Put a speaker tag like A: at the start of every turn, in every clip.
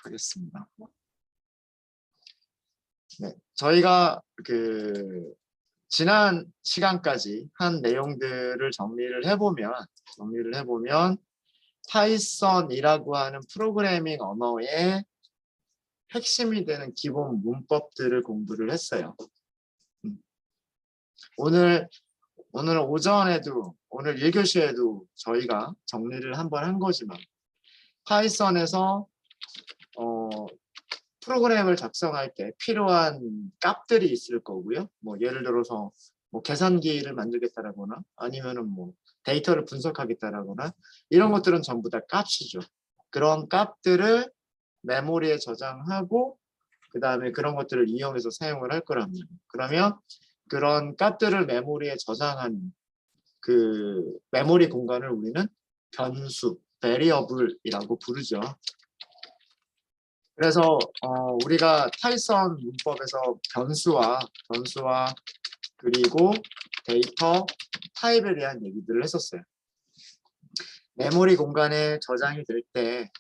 A: 하겠습니다. 네, 저희가 지난 시간까지 한 내용들을 정리를 해보면 파이썬이라고 하는 프로그래밍 언어의 핵심이 되는 기본 문법들을 공부를 했어요. 오늘 오전에도 오늘 1교시에도 저희가 정리를 한번 한 거지만 파이썬에서 프로그램을 작성할 때 필요한 값들이 있을 거고요. 뭐 예를 들어서 뭐 계산기를 만들겠다라거나 아니면은 뭐 데이터를 분석하겠다라거나 이런 것들은 전부 다 값이죠. 그런 값들을 메모리에 저장하고 그 다음에 그런 것들을 이용해서 사용을 할 거란 말이에요. 그러면 그런 값들을 메모리에 저장한 그 메모리 공간을 우리는 변수, variable이라고 부르죠. 그래서 우리가 파이썬 문법에서 변수와 그리고 데이터 타입에 대한 얘기들을 했었어요. 메모리 공간에 저장이 될 때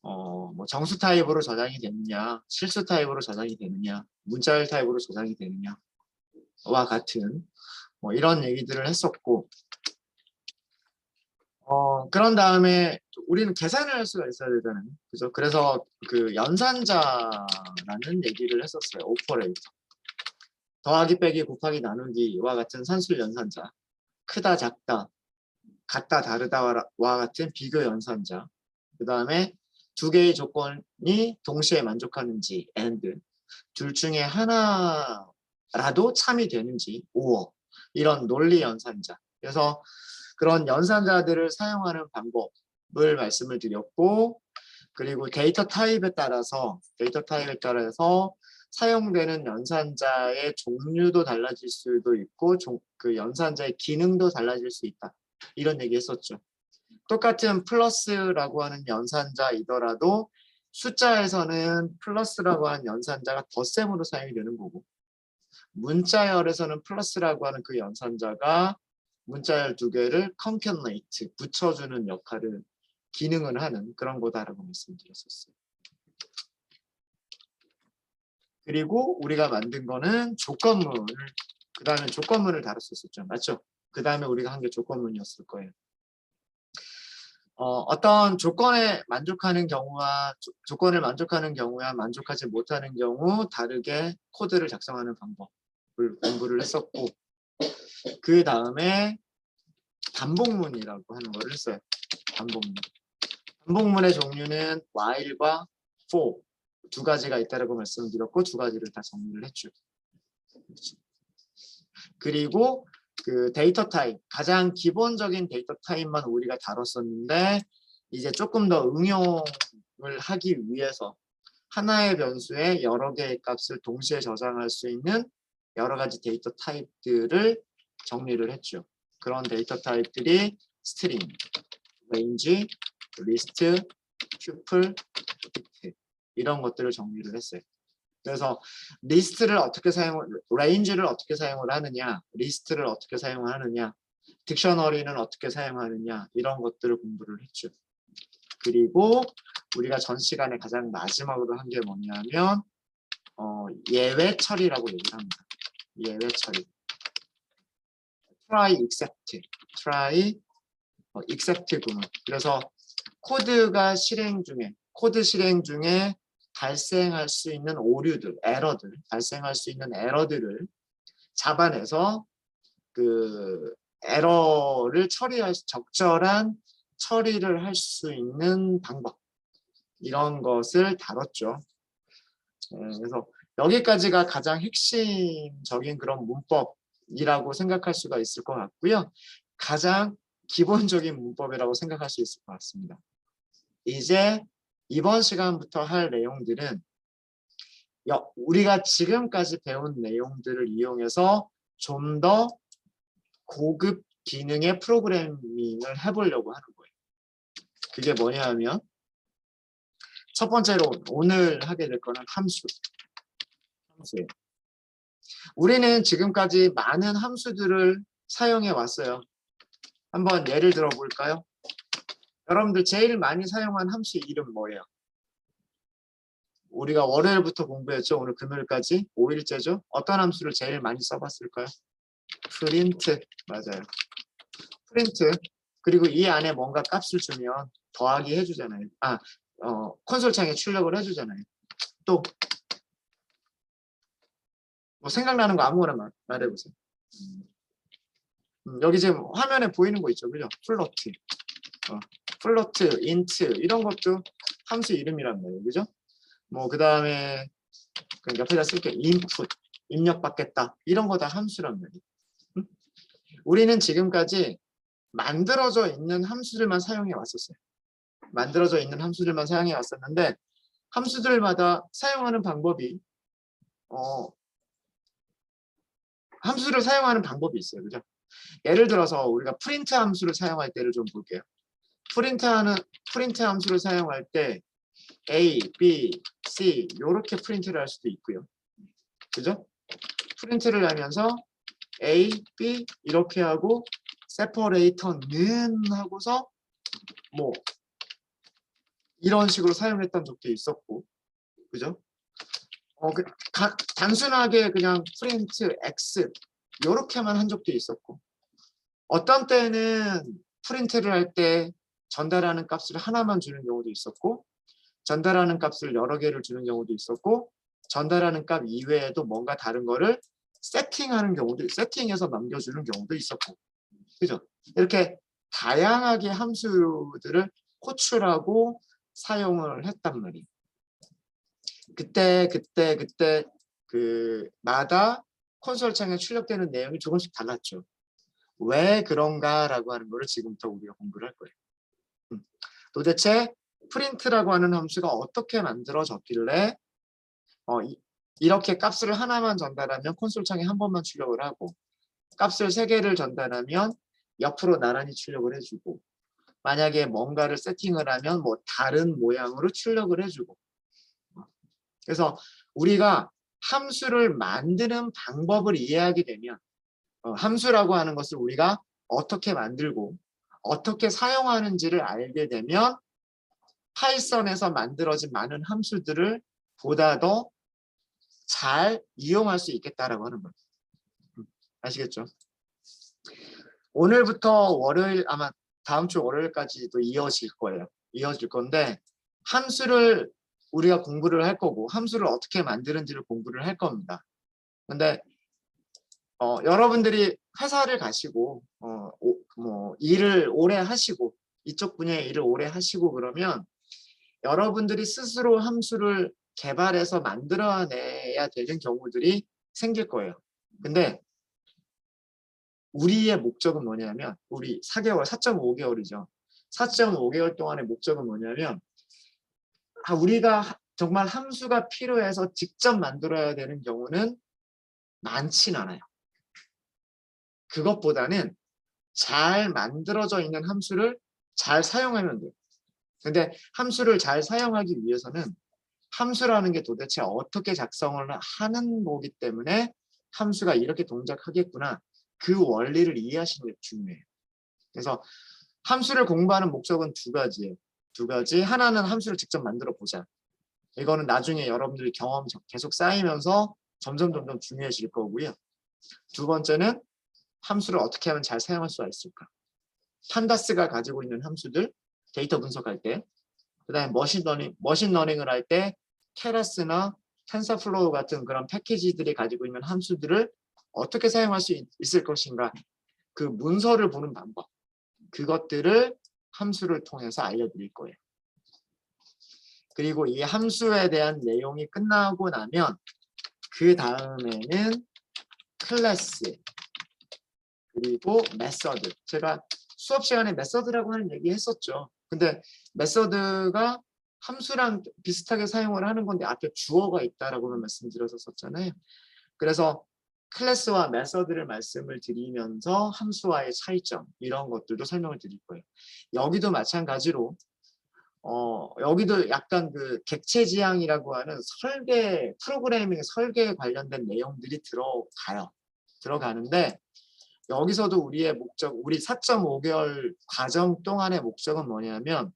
A: 뭐 정수 타입으로 저장이 되느냐, 실수 타입으로 저장이 되느냐, 문자열 타입으로 저장이 되느냐와 같은 뭐 이런 얘기들을 했었고, 그런 다음에 우리는 계산을 할 수가 있어야 되잖아요. 그죠? 그래서 그 연산자라는 얘기를 했었어요. 오퍼레이터. 더하기 빼기 곱하기 나누기와 같은 산술 연산자. 크다 작다, 같다 다르다와 같은 비교 연산자. 그 다음에 두 개의 조건이 동시에 만족하는지 and 둘 중에 하나라도 참이 되는지 or 이런 논리 연산자. 그래서 그런 연산자들을 사용하는 방법을 말씀을 드렸고, 그리고 데이터 타입에 따라서 사용되는 연산자의 종류도 달라질 수도 있고 그 연산자의 기능도 달라질 수 있다. 이런 얘기 했었죠. 똑같은 플러스라고 하는 연산자이더라도 숫자에서는 플러스라고 하는 연산자가 덧셈으로 사용이 되는 거고, 문자열에서는 플러스라고 하는 그 연산자가 문자열 두 개를 concatenate, 붙여주는 역할을 기능을 하는 그런 거다라고 말씀드렸었어요. 그리고 우리가 만든 거는 그 다음에 조건문을 다뤘었죠. 맞죠? 그 다음에 우리가 한 게 조건문이었을 거예요. 어떤 조건을 만족하는 경우와 만족하지 못하는 경우 다르게 코드를 작성하는 방법을 공부를 했었고, 그 다음에 반복문이라고 하는 걸 했어요. 반복문의 종류는 while과 for 두 가지가 있다고 말씀드렸고 두 가지를 다 정리를 했죠. 그리고 그 데이터 타입, 가장 기본적인 데이터 타입만 우리가 다뤘었는데 이제 조금 더 응용을 하기 위해서 하나의 변수에 여러 개의 값을 동시에 저장할 수 있는 여러 가지 데이터 타입들을 정리를 했죠. 그런 데이터 타입들이 스트링, 레인지, 리스트, 튜플, 비트 이런 것들을 정리를 했어요. 그래서 레인지를 어떻게 사용을 하느냐, 리스트를 어떻게 사용을 하느냐, 딕셔너리는 어떻게 사용하느냐 이런 것들을 공부를 했죠. 그리고 우리가 전 시간에 가장 마지막으로 한 게 뭐냐면 예외 처리라고 얘기를 합니다. 예외 처리. try, except 구문. 그래서 코드 실행 중에 발생할 수 있는 오류들, 발생할 수 있는 에러들을 잡아내서 그 에러를 적절한 처리를 할 수 있는 방법, 이런 것을 다뤘죠. 그래서 여기까지가 가장 핵심적인 그런 문법이라고 생각할 수가 있을 것 같고요. 가장 기본적인 문법이라고 생각할 수 있을 것 같습니다. 이제 이번 시간부터 할 내용들은 우리가 지금까지 배운 내용들을 이용해서 좀 더 고급 기능의 프로그래밍을 해보려고 하는 거예요. 그게 뭐냐 하면 첫 번째로 오늘 하게 될 거는 함수예요. 우리는 지금까지 많은 함수들을 사용해 왔어요. 한번 예를 들어 볼까요? 여러분들 제일 많이 사용한 함수 이름 뭐예요? 우리가 월요일부터 공부했죠. 오늘 금요일까지 5일째죠. 어떤 함수를 제일 많이 써봤을까요? 프린트. 맞아요. 프린트. 그리고 이 안에 뭔가 값을 주면 더하기 해주잖아요. 콘솔 창에 출력을 해주잖아요. 또 뭐 생각나는 거 아무거나 말해보세요. 여기 지금 화면에 보이는 거 있죠, 그죠? 플로트, 플로트, 인트 이런 것도 함수 이름이란 말이에요, 그죠? 뭐 그 다음에 옆에다 쓸게 인풋, 입력받겠다 이런 거 다 함수란 말이에요. 우리는 지금까지 만들어져 있는 함수들만 사용해 왔었어요. 만들어져 있는 함수들만 사용해 왔었는데 함수들마다 사용하는 방법이 함수를 사용하는 방법이 있어요, 그죠? 예를 들어서 우리가 프린트 함수를 사용할 때를 좀 볼게요. 프린트 함수를 사용할 때 A, B, C 이렇게 프린트를 할 수도 있고요. 그죠? 프린트를 하면서 A, B 이렇게 하고 separator는 하고서 뭐 이런 식으로 사용했던 적도 있었고, 그죠? 단순하게 그냥 프린트 X 이렇게만 한 적도 있었고, 어떤 때는 프린트를 할 때 전달하는 값을 하나만 주는 경우도 있었고, 전달하는 값을 여러 개를 주는 경우도 있었고, 전달하는 값 이외에도 뭔가 다른 거를 세팅하는 경우도, 세팅해서 넘겨주는 경우도 있었고, 그죠? 이렇게 다양하게 함수들을 호출하고 사용을 했단 말이에요. 그때 그마다 콘솔 창에 출력되는 내용이 조금씩 달랐죠. 왜 그런가라고 하는 거를 지금부터 우리가 공부를 할 거예요. 도대체 프린트라고 하는 함수가 어떻게 만들어졌길래 이렇게 값을 하나만 전달하면 콘솔 창에 한 번만 출력을 하고, 값을 3개를 전달하면 옆으로 나란히 출력을 해주고, 만약에 뭔가를 세팅을 하면 뭐 다른 모양으로 출력을 해주고. 그래서 우리가 함수를 만드는 방법을 이해하게 되면 함수라고 하는 것을 우리가 어떻게 만들고 어떻게 사용하는지를 알게 되면 파이썬에서 만들어진 많은 함수들을 보다 더 잘 이용할 수 있겠다라고 하는 거예요. 아시겠죠? 오늘부터 월요일, 아마 다음 주 월요일까지도 이어질 거예요. 이어질 건데 함수를 우리가 공부를 할 거고 함수를 어떻게 만드는지를 공부를 할 겁니다. 근데 여러분들이 회사를 가시고 뭐 일을 오래 하시고 이쪽 분야의 일을 오래 하시고 그러면 여러분들이 스스로 함수를 개발해서 만들어내야 되는 경우들이 생길 거예요. 근데 우리의 목적은 뭐냐면 우리 4개월, 4.5개월이죠. 4.5개월 동안의 목적은 뭐냐면 우리가 정말 함수가 필요해서 직접 만들어야 되는 경우는 많진 않아요. 그것보다는 잘 만들어져 있는 함수를 잘 사용하면 돼요. 근데 함수를 잘 사용하기 위해서는 함수라는 게 도대체 어떻게 작성을 하는 거기 때문에 함수가 이렇게 동작하겠구나. 그 원리를 이해하시는 게 중요해요. 그래서 함수를 공부하는 목적은 두 가지예요. 두 가지. 하나는 함수를 직접 만들어 보자. 이거는 나중에 여러분들이 경험 계속 쌓이면서 점점 중요해질 거고요. 두 번째는 함수를 어떻게 하면 잘 사용할 수가 있을까. 판다스가 가지고 있는 함수들, 데이터 분석할 때, 그 다음에 머신러닝을 할 때 케라스나 텐서플로우 같은 그런 패키지들이 가지고 있는 함수들을 어떻게 사용할 수 있을 것인가, 그 문서를 보는 방법, 그것들을 함수를 통해서 알려드릴 거예요. 그리고 이 함수에 대한 내용이 끝나고 나면 그 다음에는 클래스 그리고 메서드. 제가 수업 시간에 메서드라고 하는 얘기 했었죠. 근데 메서드가 함수랑 비슷하게 사용을 하는 건데 앞에 주어가 있다라고 말씀드렸었잖아요. 그래서 클래스와 메서드를 말씀을 드리면서 함수와의 차이점 이런 것들도 설명을 드릴 거예요. 여기도 마찬가지로 여기도 약간 그 객체 지향이라고 하는 프로그래밍 설계에 관련된 내용들이 들어가는데 여기서도 우리의 목적, 우리 4.5개월 과정 동안의 목적은 뭐냐면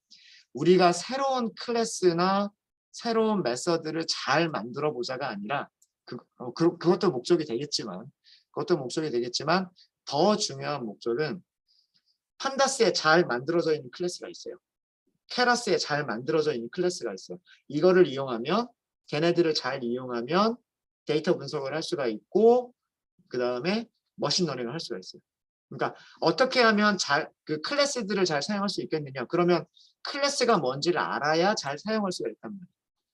A: 우리가 새로운 클래스나 새로운 메서드를 잘 만들어 보자가 아니라 그것도 목적이 되겠지만 더 중요한 목적은 판다스에 잘 만들어져 있는 클래스가 있어요. 케라스에 잘 만들어져 있는 클래스가 있어요. 이거를 이용하면 걔네들을 잘 이용하면 데이터 분석을 할 수가 있고 그 다음에 머신러닝을 할 수가 있어요. 그러니까 어떻게 하면 그 클래스들을 잘 사용할 수 있겠느냐. 그러면 클래스가 뭔지를 알아야 잘 사용할 수가 있단 말이에요.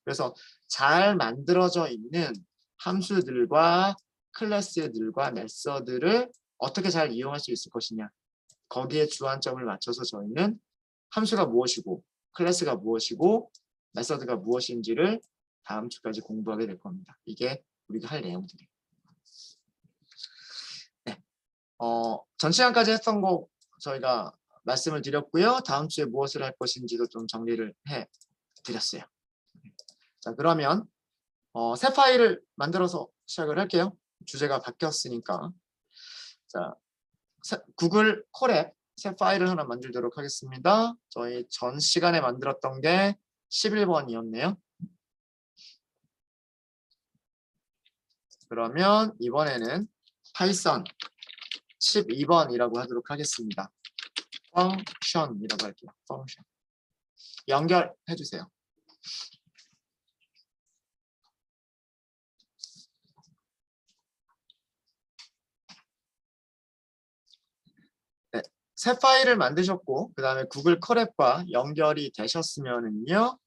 A: 그래서 잘 만들어져 있는 함수들과 클래스들과 메서드를 어떻게 잘 이용할 수 있을 것이냐. 거기에 주안점을 맞춰서 저희는 함수가 무엇이고 클래스가 무엇이고 메서드가 무엇인지를 다음 주까지 공부하게 될 겁니다. 이게 우리가 할 내용들이에요. 네. 전 시간까지 했던 거 저희가 말씀을 드렸고요. 다음 주에 무엇을 할 것인지도 좀 정리를 해 드렸어요. 자, 그러면 새 파일을 만들어서 시작을 할게요. 주제가 바뀌었으니까. 자, 구글 콜앱 새 파일을 하나 만들도록 하겠습니다. 저희 전 시간에 만들었던 게 11번이었네요. 그러면 이번에는 파이썬 12번이라고 하도록 하겠습니다. 펑션이라고 할게요. 펑션. 연결해 주세요. 네, 새 파일을 만드셨고 그 다음에 구글 컬앱과 연결이 되셨으면은요.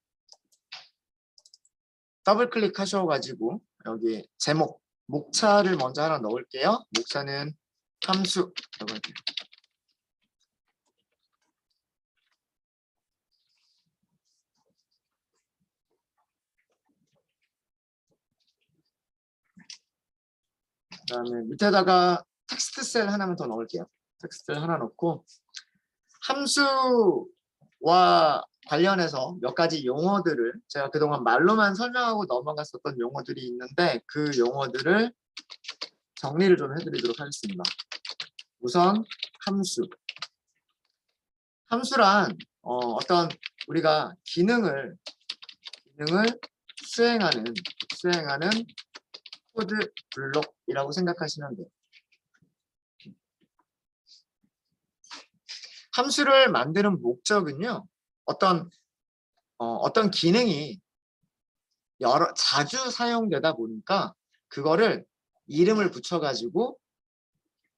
A: 더블 클릭하셔가지고 여기 제목, 목차를 먼저 하나 넣을게요. 목차는 함수라고 할게요. 그 다음에 밑에다가 텍스트 셀 하나만 더 넣을게요. 텍스트 셀 하나 넣고 함수와 관련해서 몇 가지 용어들을 제가 그동안 말로만 설명하고 넘어갔었던 용어들이 있는데 그 용어들을 정리를 좀 해드리도록 하겠습니다. 우선 함수. 함수란 어떤 우리가 기능을 수행하는 코드 블록이라고 생각하시면 돼요. 함수를 만드는 목적은요. 어떤 기능이 자주 사용되다 보니까 그거를 이름을 붙여가지고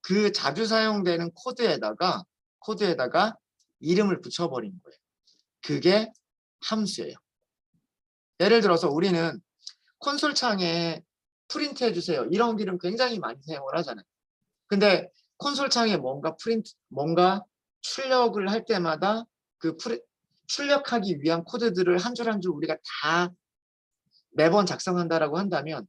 A: 그 자주 사용되는 코드에다가 이름을 붙여버린 거예요. 그게 함수예요. 예를 들어서 우리는 콘솔 창에 프린트 해주세요. 이런 기능 굉장히 많이 사용을 하잖아요. 근데 콘솔 창에 뭔가 출력을 할 때마다 출력하기 위한 코드들을 한 줄 한 줄 우리가 다 매번 작성한다라고 한다면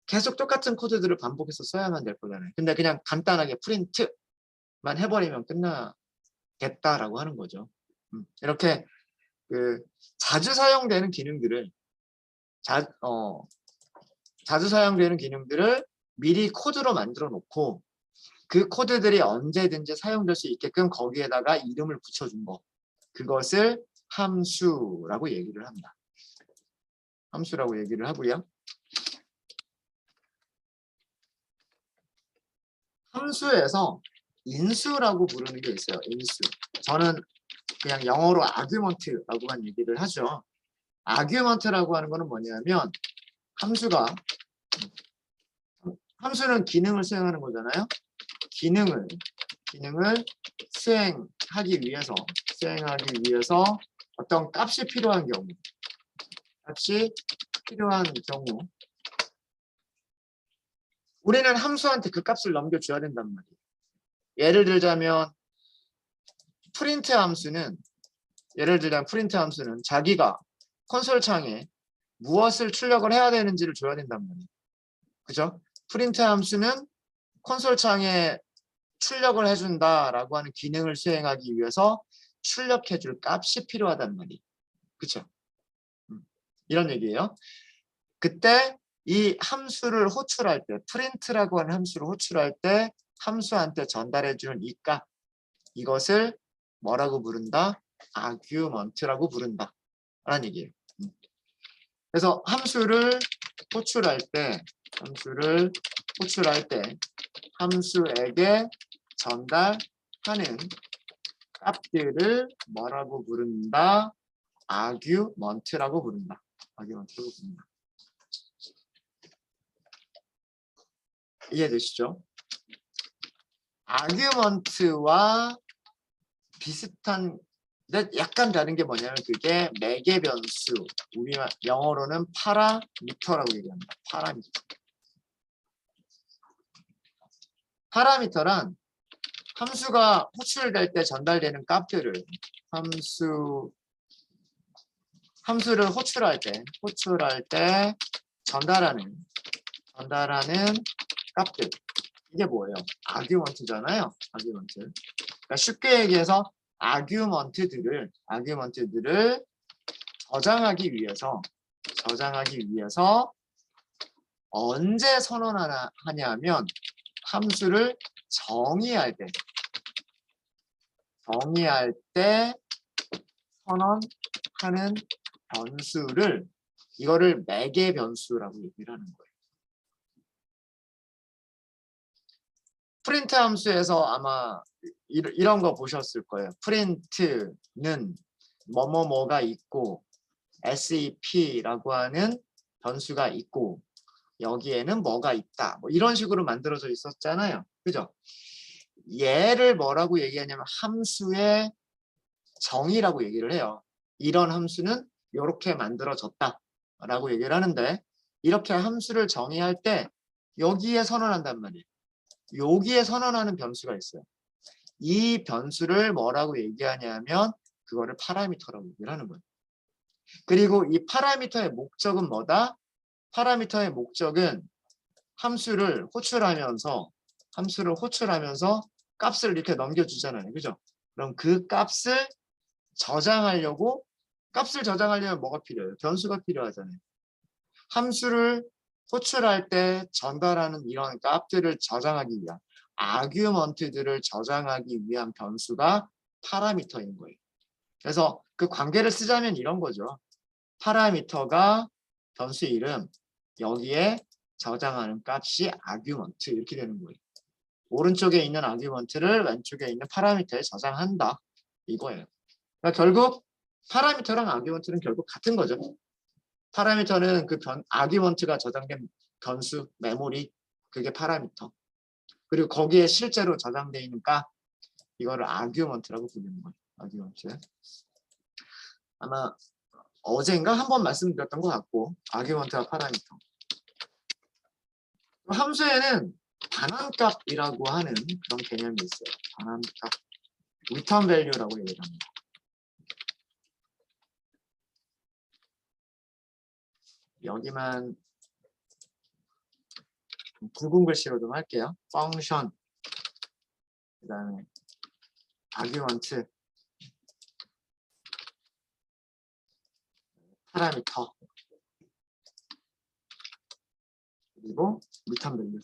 A: 계속 똑같은 코드들을 반복해서 써야만 될 거잖아요. 근데 그냥 간단하게 프린트만 해버리면 끝나겠다라고 하는 거죠. 이렇게 자주 사용되는 기능들을 자주 사용되는 기능들을 미리 코드로 만들어 놓고 그 코드들이 언제든지 사용될 수 있게끔 거기에다가 이름을 붙여준 거. 그것을 함수라고 얘기를 합니다. 함수라고 얘기를 하고요. 함수에서 인수라고 부르는 게 있어요. 인수. 저는 그냥 영어로 아규먼트라고만 얘기를 하죠. 아규먼트라고 하는 거는 뭐냐면 함수는 기능을 수행하는 거잖아요. 기능을 수행하기 위해서 어떤 값이 필요한 경우 우리는 함수한테 그 값을 넘겨줘야 된단 말이에요. 예를 들자면 프린트 함수는 자기가 콘솔 창에 무엇을 출력을 해야 되는지를 줘야 된단 말이에요. 그죠? 프린트 함수는 콘솔 창에 출력을 해준다라고 하는 기능을 수행하기 위해서 출력해줄 값이 필요하단 말이에요. 그쵸? 이런 얘기예요. 그때 이 함수를 호출할 때, 프린트라고 하는 함수를 호출할 때 함수한테 전달해주는 이 값, 이것을 뭐라고 부른다? 아규먼트라고 부른다 라는 얘기예요. 그래서 함수를 호출할 때 함수에게 전달하는 값들을 뭐라고 부른다? 아규먼트라고 부른다. 아규먼트라고 부른다. 이해되시죠? 아규먼트와 비슷한 근데 약간 다른 게 뭐냐면 그게 매개 변수, 우리 영어로는 파라미터라고 얘기합니다. 파라미터란 함수가 호출될 때 전달되는 값들을 함수를 호출할 때 전달하는 값들. 이게 뭐예요? 아규먼트잖아요. 아규먼트. 그러니까 쉽게 얘기해서 아규먼트들을 저장하기 위해서 언제 선언하냐면 함수를 정의할 때 선언하는 변수를 이거를 매개 변수라고 얘기를 하는 거예요. 프린트 함수에서 아마 이런 거 보셨을 거예요. 프린트는 뭐뭐뭐가 있고 sep라고 하는 변수가 있고 여기에는 뭐가 있다. 뭐 이런 식으로 만들어져 있었잖아요. 그죠? 얘를 뭐라고 얘기하냐면 함수의 정의라고 얘기를 해요. 이런 함수는 이렇게 만들어졌다 라고 얘기를 하는데 이렇게 함수를 정의할 때 여기에 선언한단 말이에요. 여기에 선언하는 변수가 있어요. 이 변수를 뭐라고 얘기하냐면 그거를 파라미터라고 얘기를 하는 거예요. 그리고 이 파라미터의 목적은 뭐다? 파라미터의 목적은 함수를 호출하면서 값을 이렇게 넘겨주잖아요. 그죠? 그럼 그 값을 저장하려면 뭐가 필요해요? 변수가 필요하잖아요. 함수를 호출할 때 전달하는 이런 값들을 저장하기 위한 아규먼트들을 저장하기 위한 변수가 파라미터인 거예요. 그래서 그 관계를 쓰자면 이런 거죠. 파라미터가 변수 이름, 여기에 저장하는 값이 아규먼트 이렇게 되는 거예요. 오른쪽에 있는 아규먼트를 왼쪽에 있는 파라미터에 저장한다. 이거예요. 그러니까 결국 파라미터랑 아규먼트는 결국 같은 거죠. 파라미터는 그 아규먼트가 저장된 변수, 메모리, 그게 파라미터. 그리고 거기에 실제로 저장되어 있는 값, 이거를 아규먼트라고 부르는 거예요. 아규먼트. 아마 어젠가 한번 말씀드렸던 것 같고, 아규먼트와 파라미터. 함수에는 반환값이라고 하는 그런 개념이 있어요. 반환값, return value라고 얘기합니다. 여기만 굵은 글씨로 좀 할게요. function, 그 다음에 argument, 파라미터, 그리고 return value.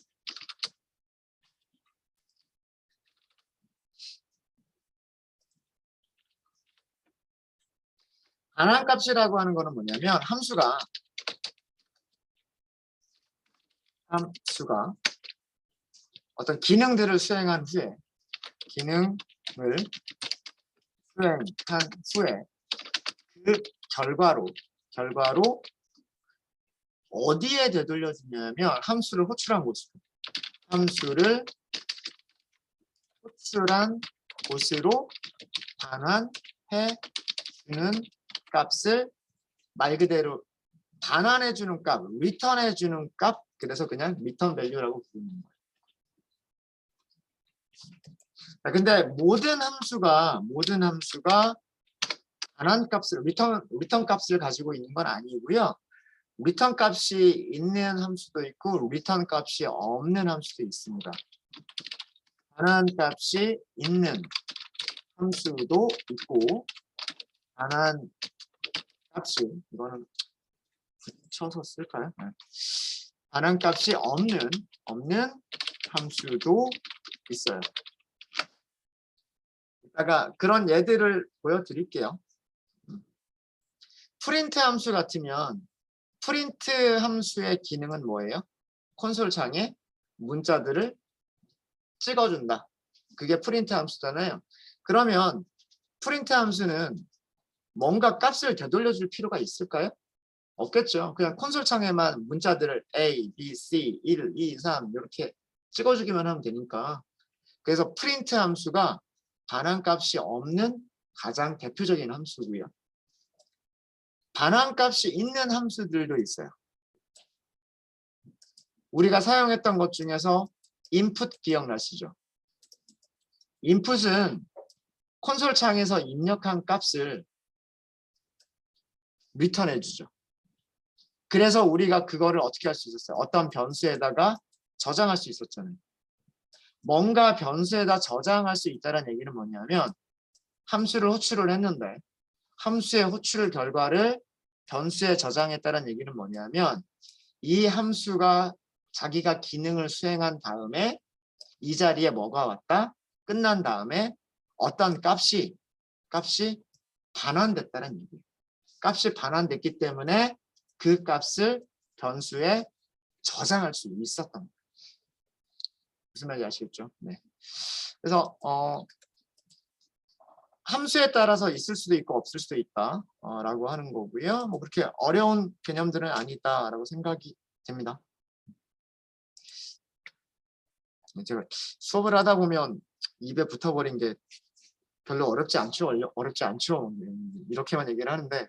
A: 반환값이라고 하는 거는 뭐냐면 함수가 어떤 기능들을 수행한 후에 그 결과로 어디에 되돌려주냐면 함수를 호출한 곳으로 반환해 주는 값을 말 그대로 반환해 주는 값, 리턴해 주는 값, 그래서 그냥 리턴 밸류라고 부르는 거예요. 근데 모든 함수가 반환값을 리턴 값을 가지고 있는 건 아니고요. 리턴 값이 있는 함수도 있고 리턴 값이 없는 함수도 있습니다. 반환 값이 있는 함수도 있고 반환 값이 이거는 붙여서 쓸까요? 반환 값이 없는 함수도 있어요. 이따가 그런 예들을 보여드릴게요. 프린트 함수 같으면 프린트 함수의 기능은 뭐예요? 콘솔 창에 문자들을 찍어준다. 그게 프린트 함수잖아요. 그러면 프린트 함수는 뭔가 값을 되돌려줄 필요가 있을까요? 없겠죠. 그냥 콘솔 창에만 문자들을 A, B, C, 1, 2, 3 이렇게 찍어주기만 하면 되니까. 그래서 프린트 함수가 반환값이 없는 가장 대표적인 함수고요. 반환값이 있는 함수들도 있어요. 우리가 사용했던 것 중에서 input 기억나시죠? input은 콘솔 창에서 입력한 값을 리턴해 주죠. 그래서 우리가 그거를 어떻게 할 수 있었어요? 어떤 변수에다가 저장할 수 있었잖아요. 뭔가 변수에다 저장할 수 있다는 얘기는 뭐냐면 함수를 호출을 했는데 함수의 호출 결과를 변수에 저장했다는 얘기는 뭐냐면 이 함수가 자기가 기능을 수행한 다음에 이 자리에 뭐가 왔다? 끝난 다음에 어떤 값이 반환됐다는 얘기예요. 값이 반환됐기 때문에 그 값을 변수에 저장할 수 있었던 거예요. 무슨 말인지 아시겠죠? 네. 그래서 함수에 따라서 있을 수도 있고 없을 수도 있다 라고 하는 거고요. 뭐 그렇게 어려운 개념들은 아니다라고 생각이 됩니다. 제가 수업을 하다 보면 입에 붙어버린 게 별로 어렵지 않죠 이렇게만 얘기를 하는데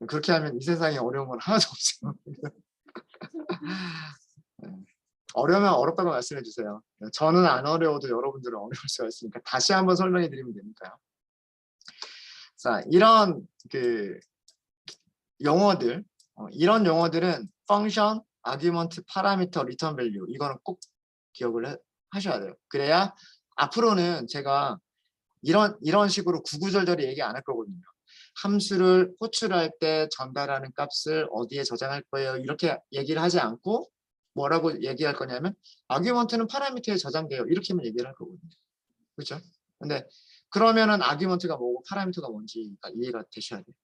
A: 그렇게 하면 이 세상에 어려운 건 하나도 없어요. 어려우면 어렵다고 말씀해 주세요. 저는 안 어려워도 여러분들은 어려울 수가 있으니까 다시 한번 설명해 드리면 되니까요. 자, 이런 그 용어들, 이런 용어들은 function, argument, parameter, return value 이거는 꼭 기억을 하셔야 돼요. 그래야 앞으로는 제가 이런 식으로 구구절절히 얘기 안 할 거거든요. 함수를 호출할 때 전달하는 값을 어디에 저장할 거예요. 이렇게 얘기를 하지 않고 뭐라고 얘기할 거냐면 argument는 파라미터에 저장돼요. 이렇게만 얘기를 할 거거든요. 그렇죠? 근데 그러면은 argument가 뭐고 파라미터가 뭔지 이해가 되셔야 돼요.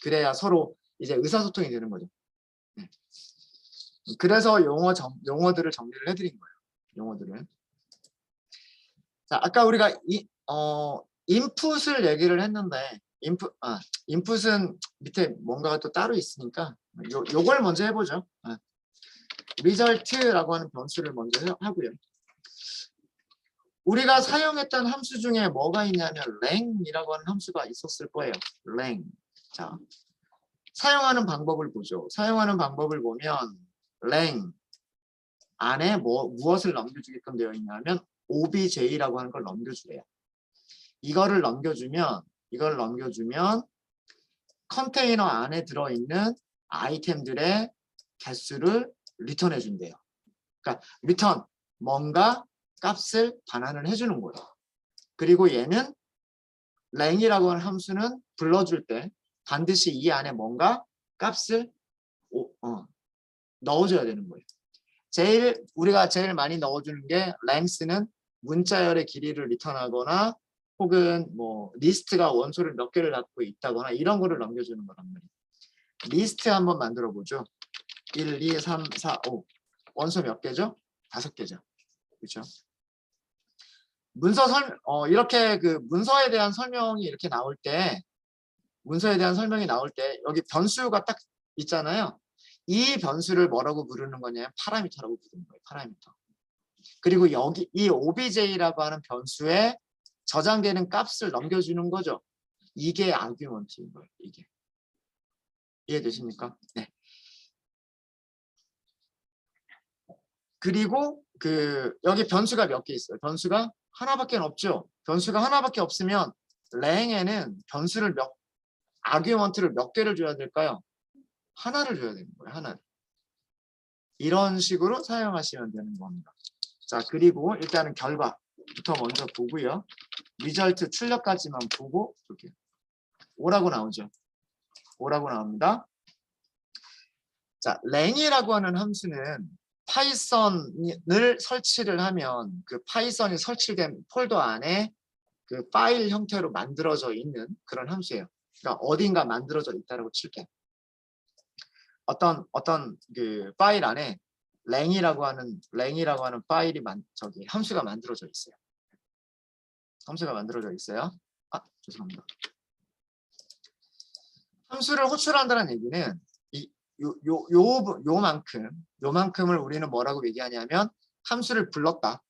A: 그래야 서로 이제 의사소통이 되는 거죠. 네. 그래서 용어들을 정리를 해드린 거예요. 용어들을. 자, 아까 우리가 인풋을 얘기를 했는데 인풋은 밑에 뭔가가 또 따로 있으니까 요걸 먼저 해보죠. result라고 하는 변수를 먼저 하고요. 우리가 사용했던 함수 중에 뭐가 있냐면 lang이라고 하는 함수가 있었을 거예요. lang. 자, 사용하는 방법을 보죠. 사용하는 방법을 보면 lang 안에 무엇을 넘겨주게끔 되어 있냐면 obj라고 하는 걸 넘겨주래요. 이걸 넘겨주면 컨테이너 안에 들어있는 아이템들의 개수를 리턴해 준대요. 그러니까 리턴, 뭔가 값을 반환을 해주는 거예요. 그리고 얘는 lang이라고 하는 함수는 불러줄 때 반드시 이 안에 뭔가 값을 넣어줘야 되는 거예요. 우리가 제일 많이 넣어주는 게 length는 문자열의 길이를 리턴하거나 혹은 뭐 리스트가 원소를 몇 개를 갖고 있다거나 이런 거를 넘겨주는 거란 말이에요. 리스트 한번 만들어 보죠. 1, 2, 3, 4, 5 원소 몇 개죠? 5개죠. 그렇죠? 이렇게 그 문서에 대한 설명이 이렇게 나올 때 여기 변수가 딱 있잖아요. 이 변수를 뭐라고 부르는 거냐면 파라미터라고 부르는 거예요. 파라미터. 그리고 여기 이 obj라고 하는 변수에 저장되는 값을 넘겨주는 거죠. 이게 아규먼트인 거예요. 이게. 이해되십니까? 네. 그리고 여기 변수가 몇 개 있어요. 변수가 하나밖에 없죠. 변수가 하나밖에 없으면 lang에는 변수를 아규먼트를 몇 개를 줘야 될까요? 하나를 줘야 되는 거예요. 하나를. 이런 식으로 사용하시면 되는 겁니다. 자, 그리고 일단은 결과부터 먼저 보고요. 리절트 출력까지만 보고 볼게요. 5라고 나오죠. 5라고 나옵니다. 자, lang이라고 하는 함수는 파이썬을 설치를 하면 그 파이썬이 설치된 폴더 안에 그 파일 형태로 만들어져 있는 그런 함수예요. 그러니까 어딘가 만들어져 있다라고 칠게. 어떤 그 파일 안에 랭이라고 하는 파일이 함수가 만들어져 있어요. 함수가 만들어져 있어요. 아, 죄송합니다. 함수를 호출한다는 얘기는 요만큼을 우리는 뭐라고 얘기하냐면 함수를 불렀다.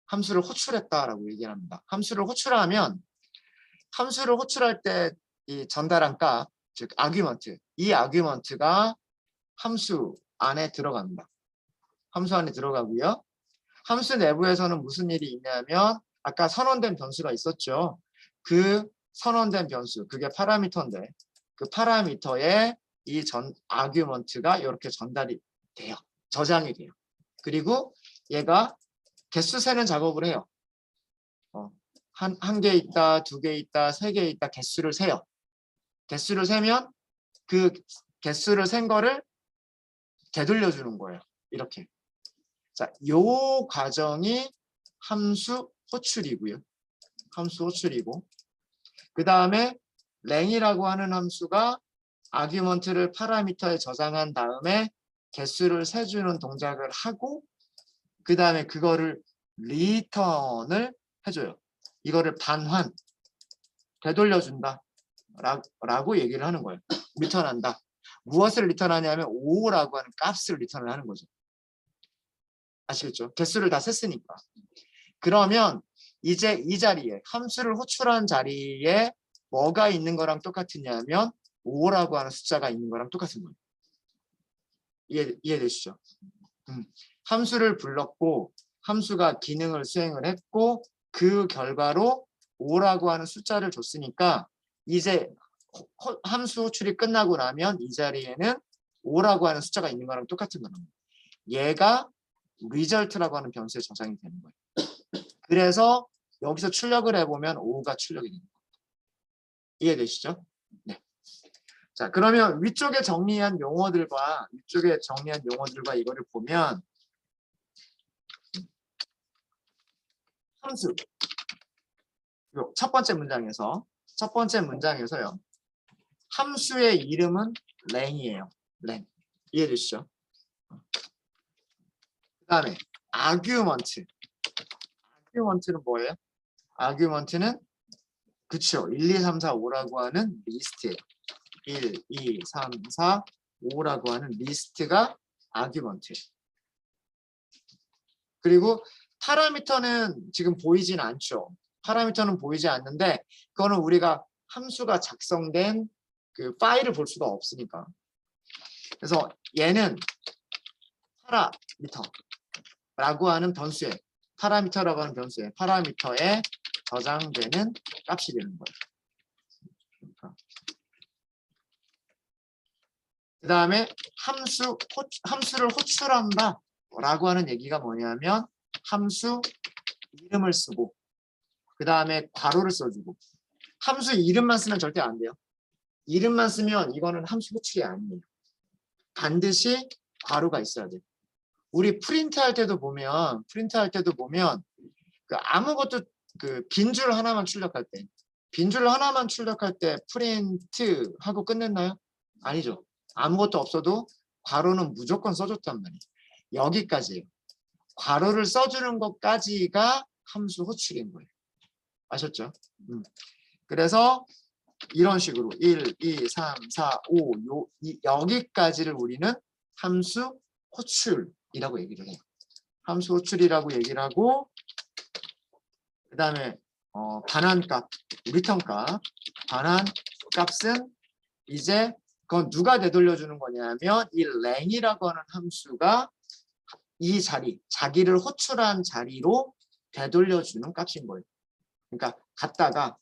A: 함수를 호출했다라고 얘기합니다. 함수를 호출하면 함수를 호출할 때 이 전달한 값, 즉 아규먼트, 이 아규먼트가 함수 안에 들어갑니다. 함수 안에 들어가고요. 함수 내부에서는 무슨 일이 있냐면 아까 선언된 변수가 있었죠. 그 선언된 변수, 그게 파라미터인데 그 파라미터에 이 아규먼트가 이렇게 전달이 돼요. 저장이 돼요. 그리고 얘가 개수 세는 작업을 해요. 한 개 있다, 두 개 있다, 세 개 있다, 개수를 세요. 개수를 세면 그 개수를 센 거를 되돌려주는 거예요. 이렇게. 자, 요 과정이 함수 호출이고요. 함수 호출이고. 그 다음에 랭이라고 하는 함수가 아규먼트를 파라미터에 저장한 다음에 개수를 세주는 동작을 하고 그 다음에 그거를 리턴을 해줘요. 이거를 반환, 되돌려준다 라고 얘기를 하는 거예요. 리턴한다. 무엇을 리턴하냐면 5라고 하는 값을 리턴을 하는 거죠. 아시겠죠? 개수를 다 셌으니까. 그러면 이제 이 자리에 함수를 호출한 자리에 뭐가 있는 거랑 똑같으냐면 5라고 하는 숫자가 있는 거랑 똑같은 거예요. 이해되시죠? 함수를 불렀고 함수가 기능을 수행을 했고 그 결과로 5라고 하는 숫자를 줬으니까 이제 함수 호출이 끝나고 나면 이 자리에는 5라고 하는 숫자가 있는 거랑 똑같은 거예요. 얘가 result라고 하는 변수에 저장이 되는 거예요. 그래서 여기서 출력을 해보면 5가 출력이 되는 거예요. 이해되시죠? 네. 자, 그러면 위쪽에 정리한 용어들과 이거를 보면 함수 첫 번째 문장에서요. 함수의 이름은 랭이에요. 랭. 이해되시죠? 그 다음에 아규먼트는 뭐예요? 아규먼트는 그쵸. 1, 2, 3, 4, 5라고 하는 리스트예요. 1, 2, 3, 4, 5라고 하는 리스트가 아규먼트예요. 그리고 파라미터는 지금 보이진 않죠. 파라미터는 보이지 않는데 그거는 우리가 함수가 작성된 그 파일을 볼 수가 없으니까. 그래서 얘는 파라미터라고 하는 변수에 파라미터에 저장되는 값이 되는 거예요. 그 다음에 함수를 호출한다 라고 하는 얘기가 뭐냐면 함수 이름을 쓰고 그 다음에 괄호를 써주고 함수 이름만 쓰면 절대 안 돼요. 이름만 쓰면 이거는 함수 호출이 아니에요. 반드시 괄호가 있어야 돼요. 우리 프린트할 때도 보면 그 아무것도 그 빈줄 하나만 출력할 때 프린트 하고 끝냈나요? 아니죠. 아무것도 없어도 괄호는 무조건 써줬단 말이에요. 여기까지예요. 괄호를 써주는 것까지가 함수 호출인 거예요. 아셨죠? 그래서 이런 식으로 1, 2, 3, 4, 5 여기까지를 우리는 함수 호출이라고 얘기를 해요. 함수 호출이라고 얘기를 하고 그 다음에 반환값, 리턴값, 반환값은 이제 그건 누가 되돌려주는 거냐면 이 랭이라고 하는 함수가 이 자기를 호출한 자리로 되돌려주는 값인 거예요. 그러니까 갔다가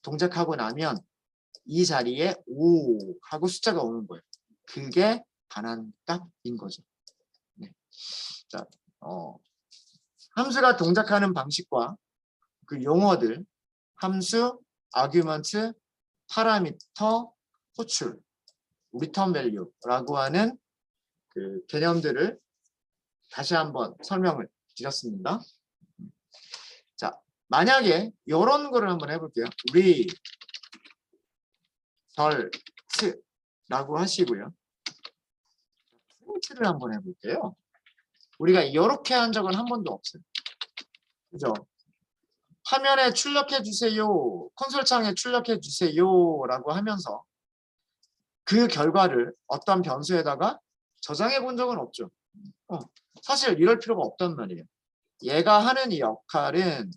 A: 동작하고 나면 이 자리에 5 하고 숫자가 오는 거예요. 그게 반환값인 거죠. 네. 자, 함수가 동작하는 방식과 그 용어들, 함수, 아규먼트, 파라미터, 호출, 리턴 밸류라고 하는 그 개념들을 다시 한번 설명을 드렸습니다. 자, 만약에 이런 거를 한번 해볼게요. result라고 하시고요. 프린트를 한번 해볼게요. 우리가 이렇게 한 적은 한 번도 없어요. 그죠? 화면에 출력해 주세요. 콘솔창에 출력해 주세요. 라고 하면서 그 결과를 어떤 변수에다가 저장해 본 적은 없죠. 사실 이럴 필요가 없단 말이에요. 얘가 하는 이 역할은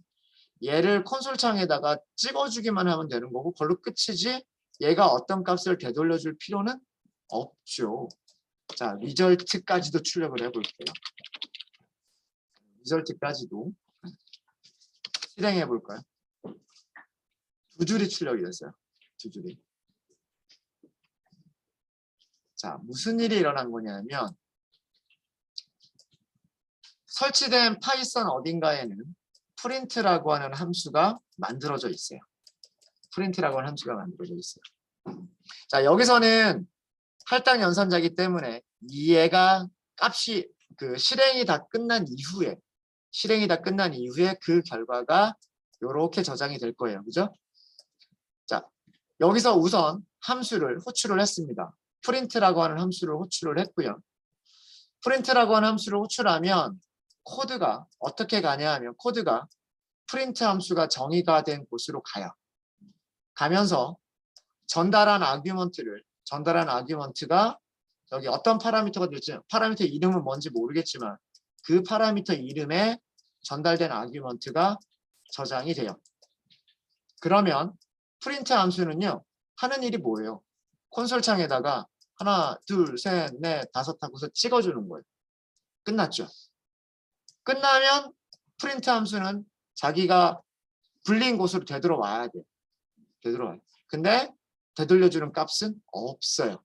A: 얘를 콘솔창에다가 찍어주기만 하면 되는 거고 그걸로 끝이지 얘가 어떤 값을 되돌려 줄 필요는 없죠. 자, 리절트까지도 출력을 해볼게요. 리절트까지도 실행해 볼까요? 두 줄이 출력이 됐어요. 두 줄이. 자, 무슨 일이 일어난 거냐면 설치된 파이썬 어딘가에는 프린트라고 하는 함수가 만들어져 있어요. 프린트라고 하는 함수가 만들어져 있어요. 자, 여기서는 할당 연산자이기 때문에 얘가 값이 실행이 다 끝난 이후에 그 결과가 이렇게 저장이 될 거예요. 그죠? 자, 여기서 우선 함수를 호출을 했습니다. 프린트라고 하는 함수를 호출을 했고요. 프린트라고 하는 함수를 호출하면 코드가 어떻게 가냐 하면 코드가 프린트 함수가 정의가 된 곳으로 가요. 가면서 전달한 아규먼트가 여기 어떤 파라미터가 될지 파라미터 이름은 뭔지 모르겠지만 그 파라미터 이름에 전달된 아규먼트가 저장이 돼요. 그러면 프린트 함수는요 하는 일이 뭐예요? 콘솔 창에다가 하나, 둘, 셋, 넷, 다섯 하고서 찍어주는 거예요. 끝났죠. 끝나면 프린트 함수는 자기가 불린 곳으로 되돌아와야 돼요. 되돌아와요. 근데 되돌려주는 값은 없어요.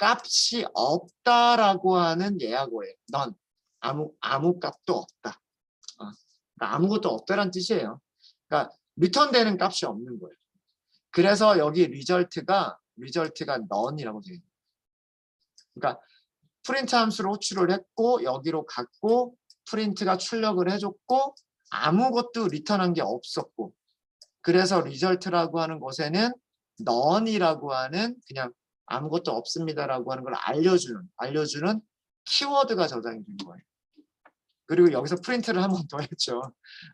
A: 값이 없다라고 하는 예약어예요. 넌 아무 값도 없다. 그러니까 아무것도 없다란 뜻이에요. 그러니까 리턴되는 값이 없는 거예요. 그래서 여기 리절트가 none이라고 되어 있는 거예요. 그러니까 프린트 함수를 호출을 했고 여기로 갔고 프린트가 출력을 해줬고 아무것도 리턴한 게 없었고 그래서 리절트라고 하는 것에는 none이라고 하는 그냥 아무것도 없습니다라고 하는 걸 알려주는 키워드가 저장이 된 거예요. 그리고 여기서 프린트를 한 번 더 했죠.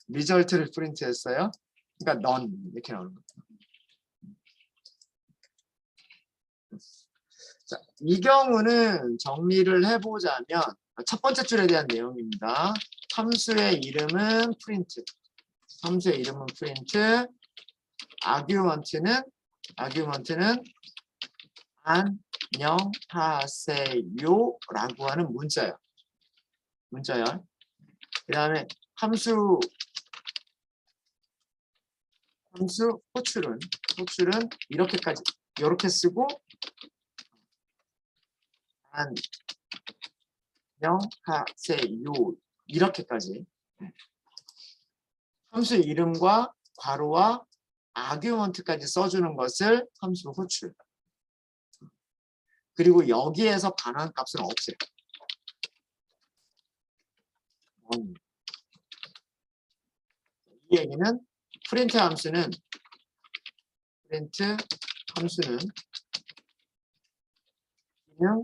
A: 리절트를 프린트했어요. 그러니까 none 이렇게 나오는 거예요. 자, 이 경우는 정리를 해보자면 첫 번째 줄에 대한 내용입니다. 함수의 이름은 프린트. 아규먼트는 안녕하세요라고 하는 문자열. 그 다음에 함수 호출은 이렇게 쓰고 안녕하세요 이렇게까지 함수 이름과 괄호와 아규먼트까지 써주는 것을 함수 호출. 그리고 여기에서 반환 값은 없어요. 이 얘기는 프린트 함수는 기능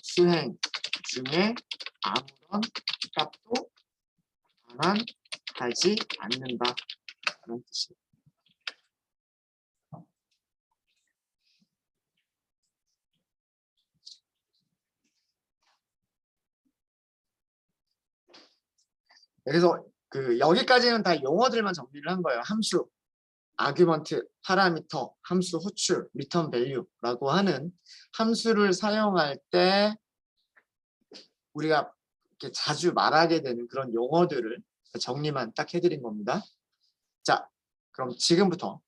A: 수행 중에 아무런 값도 반환하지 않는다. 라는 뜻이에요. 그래서 여기까지는 다 용어들만 정리를 한 거예요. 함수, 아규먼트, 파라미터, 함수 호출, 리턴 밸류라고 하는 함수를 사용할 때 우리가 이렇게 자주 말하게 되는 그런 용어들을 정리만 딱 해드린 겁니다. 자, 그럼 지금부터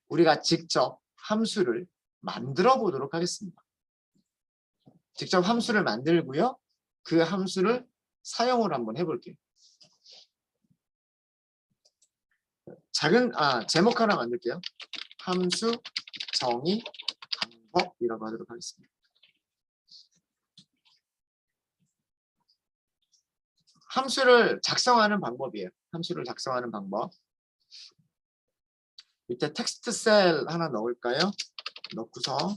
A: 우리가 직접 함수를 만들어 보도록 하겠습니다. 직접 함수를 만들고요. 그 함수를 사용을 한번 해볼게요. 제목 하나 만들게요. 함수 정의 방법이라고 하도록 하겠습니다. 함수를 작성하는 방법이에요. 함수를 작성하는 방법. 밑에 텍스트 셀 하나 넣을까요? 넣고서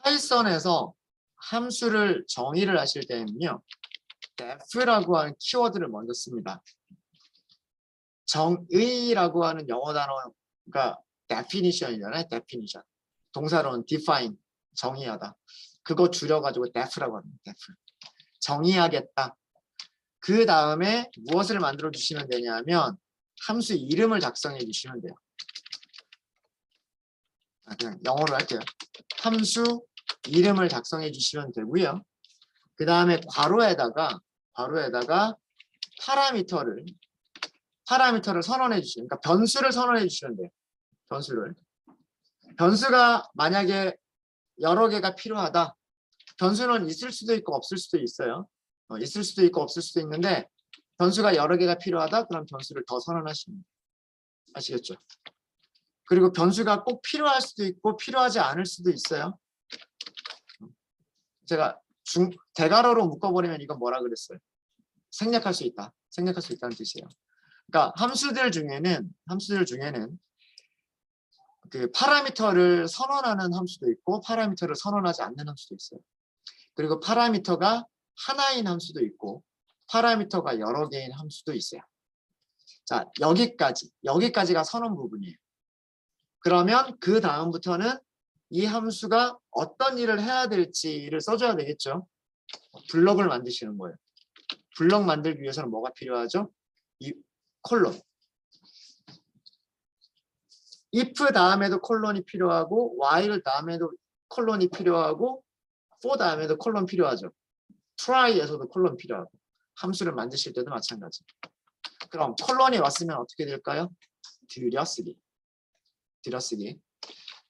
A: 파이썬에서 함수를 정의를 하실 때는요. def라고 하는 키워드를 먼저 씁니다. 정의라고 하는 영어 단어가 definition이잖아요. definition. 동사로는 define, 정의하다. 그거 줄여가지고 def라고 합니다. def. 정의하겠다. 그 다음에 무엇을 만들어 주시면 되냐면 함수 이름을 작성해 주시면 돼요. 그냥 영어로 할게요. 함수 이름을 작성해 주시면 되고요. 그 다음에 괄호에다가 파라미터를 선언해 주시면, 그러니까 변수를 선언해 주시면 돼요. 변수가 만약에 여러 개가 필요하다. 변수는 있을 수도 있고 없을 수도 있어요. 있을 수도 있고 없을 수도 있는데 변수가 여러 개가 필요하다. 그럼 변수를 더 선언하시면 돼요. 아시겠죠? 그리고 변수가 꼭 필요할 수도 있고 필요하지 않을 수도 있어요. 제가 대괄호로 묶어버리면 이건 뭐라 그랬어요? 생략할 수 있다. 생략할 수 있다는 뜻이에요. 그러니까 함수들 중에는 그 파라미터를 선언하는 함수도 있고 파라미터를 선언하지 않는 함수도 있어요. 그리고 파라미터가 하나인 함수도 있고 파라미터가 여러 개인 함수도 있어요. 자, 여기까지가 선언 부분이에요. 그러면 그 다음부터는 이 함수가 어떤 일을 해야 될지를 써줘야 되겠죠. 블럭을 만드시는 거예요. 블럭 만들기 위해서는 뭐가 필요하죠? 이 콜론. if 다음에도 콜론이 필요하고 while 다음에도 콜론이 필요하고 for 다음에도 콜론 필요하죠. try에서도 콜론 필요하고 함수를 만드실 때도 마찬가지. 그럼 콜론이 왔으면 어떻게 될까요?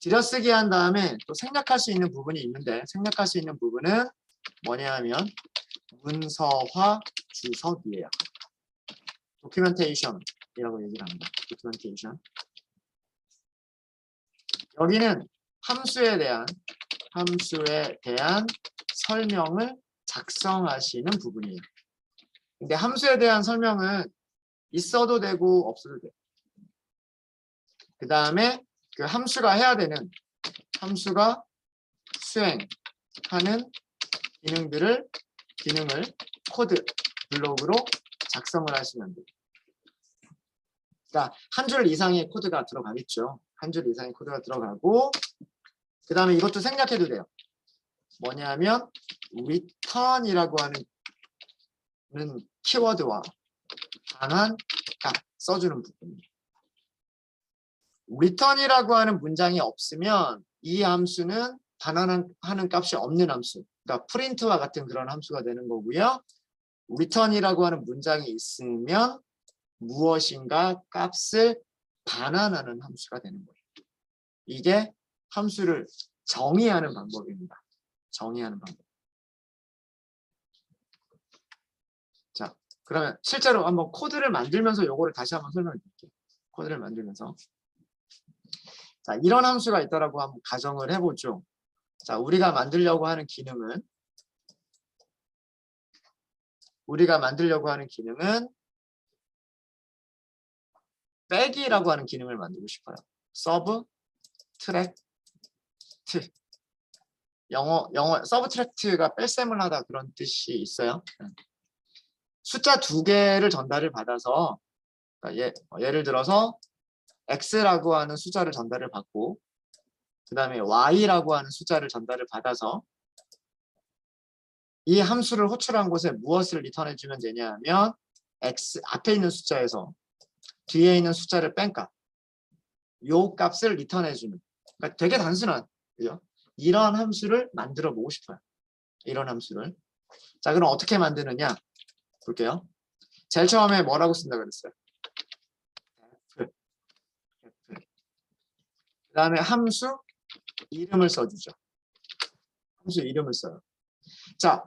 A: 들여쓰기 한 다음에 또 생략할 수 있는 부분이 있는데 생략할 수 있는 부분은 뭐냐면 문서화 주석이에요. 도큐멘테이션이라고 얘기를 합니다. 도큐멘테이션. 여기는 함수에 대한 설명을 작성하시는 부분이에요. 근데 함수에 대한 설명은 있어도 되고 없어도 돼요. 그 다음에 그 함수가 수행하는 기능을 코드 블록으로 작성을 하시면 돼요. 그러니까 한 줄 이상의 코드가 들어가겠죠. 한 줄 이상의 코드가 들어가고 그 다음에 이것도 생략해도 돼요. 뭐냐면 return이라고 하는 키워드와 단한 값 써주는 부분이에요. return이라고 하는 문장이 없으면 이 함수는 단한하는 값이 없는 함수, 그러니까 프린트와 같은 그런 함수가 되는 거고요. return이라고 하는 문장이 있으면 무엇인가 값을 반환하는 함수가 되는 거예요. 이게 함수를 정의하는 방법입니다. 정의하는 방법. 자, 그러면 실제로 한번 코드를 만들면서 요거를 다시 한번 설명해 드릴게요. 코드를 만들면서. 자, 이런 함수가 있다라고 한번 가정을 해보죠. 자, 우리가 만들려고 하는 기능은 빼기라고 하는 기능을 만들고 싶어요. subtract. 영어 subtract가 뺄셈을 하다 그런 뜻이 있어요. 숫자 두 개를 전달을 받아서 그러니까 예를 들어서 x라고 하는 숫자를 전달을 받고 그 다음에 y라고 하는 숫자를 전달을 받아서 이 함수를 호출한 곳에 무엇을 리턴해 주면 되냐면 x 앞에 있는 숫자에서 뒤에 있는 숫자를 뺀 값, 요 값을 리턴해 주는. 그러니까 되게 단순한, 그죠? 이런 함수를 만들어 보고 싶어요. 이런 함수를. 자, 그럼 어떻게 만드느냐 볼게요. 제일 처음에 뭐라고 쓴다 그랬어요? 그 다음에 함수 이름을 써주죠. 함수 이름을 써요. 자,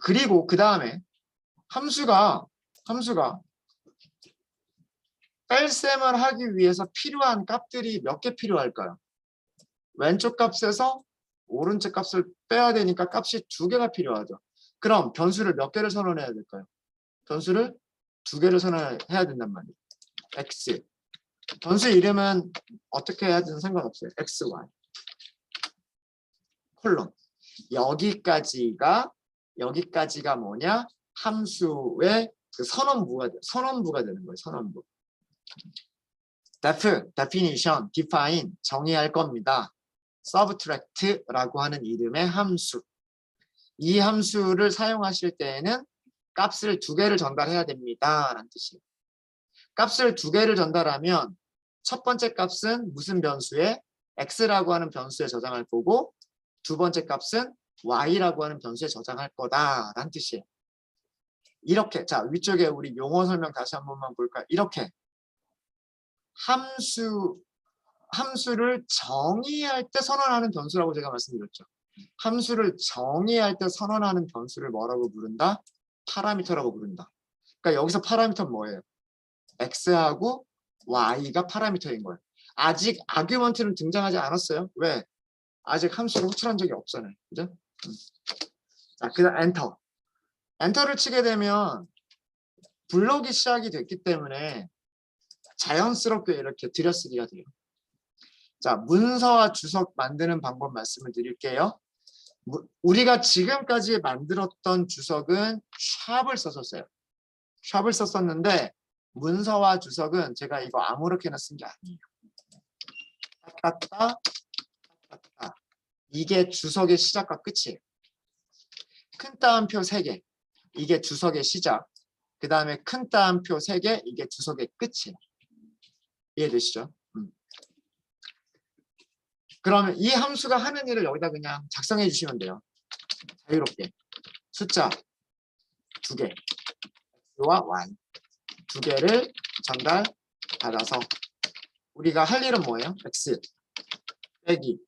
A: 그리고 그 다음에 함수가 뺄셈을 하기 위해서 필요한 값들이 몇 개 필요할까요? 왼쪽 값에서 오른쪽 값을 빼야 되니까 값이 2개가 필요하죠. 그럼 변수를 몇 개를 선언해야 될까요? 변수를 2개를 선언해야 된단 말이에요. x. 변수 이름은 어떻게 해야 되는 상관없어요. x, y. 콜론. 여기까지가 뭐냐? 함수의 그 선언부가 되는 거예요. 선언부. definition, define, 정의할 겁니다. subtract라고 하는 이름의 함수. 이 함수를 사용하실 때에는 값을 2개를 전달해야 됩니다. 라는 뜻이에요. 값을 2개를 전달하면 첫 번째 값은 무슨 변수에 x라고 하는 변수에 저장할 거고 두 번째 값은 y라고 하는 변수에 저장할 거다라는 뜻이에요. 이렇게 자 위쪽에 우리 용어 설명 다시 한 번만 볼까요? 이렇게 함수를 정의할 때 선언하는 변수라고 제가 말씀드렸죠. 함수를 정의할 때 선언하는 변수를 뭐라고 부른다? 파라미터라고 부른다. 그러니까 여기서 파라미터는 뭐예요? x하고 y가 파라미터인 거예요. 아직 아규먼트는 등장하지 않았어요. 왜? 아직 함수를 호출한 적이 없잖아요. 그죠? 자, 그 다음 엔터. 엔터를 치게 되면 블록이 시작이 됐기 때문에 자연스럽게 이렇게 들여쓰기가 돼요. 자, 문서와 주석 만드는 방법 말씀을 드릴게요. 우리가 지금까지 만들었던 주석은 샵을 썼었어요. 샵을 썼었는데 문서와 주석은 제가 이거 아무렇게나 쓴 게 아니에요. 따따따 이게 주석의 시작과 끝이에요. 큰 따옴표 3개 이게 주석의 시작, 그 다음에 큰 따옴표 3개 이게 주석의 끝이에요. 이해되시죠? 그러면 이 함수가 하는 일을 여기다 그냥 작성해 주시면 돼요. 자유롭게. 숫자 2개 x와 y 2개를 전달받아서 우리가 할 일은 뭐예요? x 빼기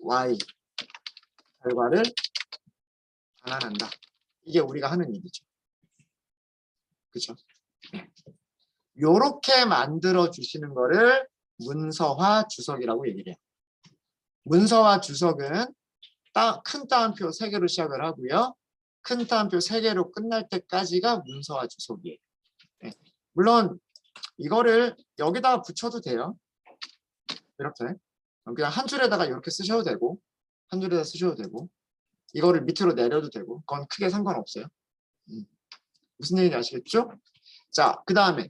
A: y 결과를 반환한다. 이게 우리가 하는 일이죠. 그렇죠? 요렇게 만들어 주시는 거를 문서화 주석이라고 얘기를 해요. 문서화 주석은 큰 따옴표 3개로 시작을 하고요. 큰 따옴표 3개로 끝날 때까지가 문서화 주석이에요. 네. 물론 이거를 여기다가 붙여도 돼요. 이렇게. 그냥 한 줄에다가 이렇게 쓰셔도 되고 한 줄에다 쓰셔도 되고 이거를 밑으로 내려도 되고 그건 크게 상관없어요. 무슨 얘기인지 아시겠죠? 자, 그 다음에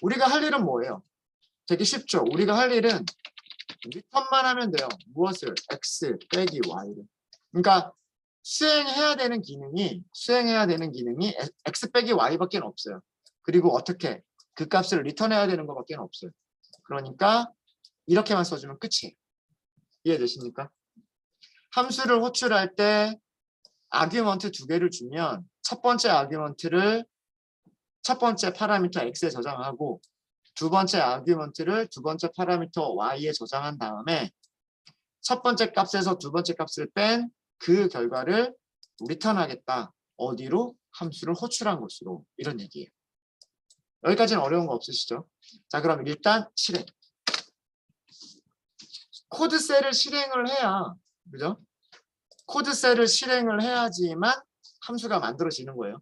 A: 우리가 할 일은 뭐예요? 되게 쉽죠? 우리가 할 일은 리턴만 하면 돼요. 무엇을? x 빼기 y를. 그러니까 수행해야 되는 기능이 x 빼기 y밖에 없어요. 그리고 어떻게? 그 값을 리턴해야 되는 것밖에 없어요. 그러니까 이렇게만 써주면 끝이에요. 이해되십니까? 함수를 호출할 때 아규먼트 2개를 주면 첫 번째 아규먼트를 첫 번째 파라미터 x에 저장하고 두 번째 아규먼트를 두 번째 파라미터 y에 저장한 다음에 첫 번째 값에서 두 번째 값을 뺀 그 결과를 리턴하겠다. 어디로? 함수를 호출한 것으로. 이런 얘기예요. 여기까지는 어려운 거 없으시죠? 자, 그럼 일단 실행. 코드셀을 실행을 해야, 그죠? 코드셀을 실행을 해야지만 함수가 만들어지는 거예요.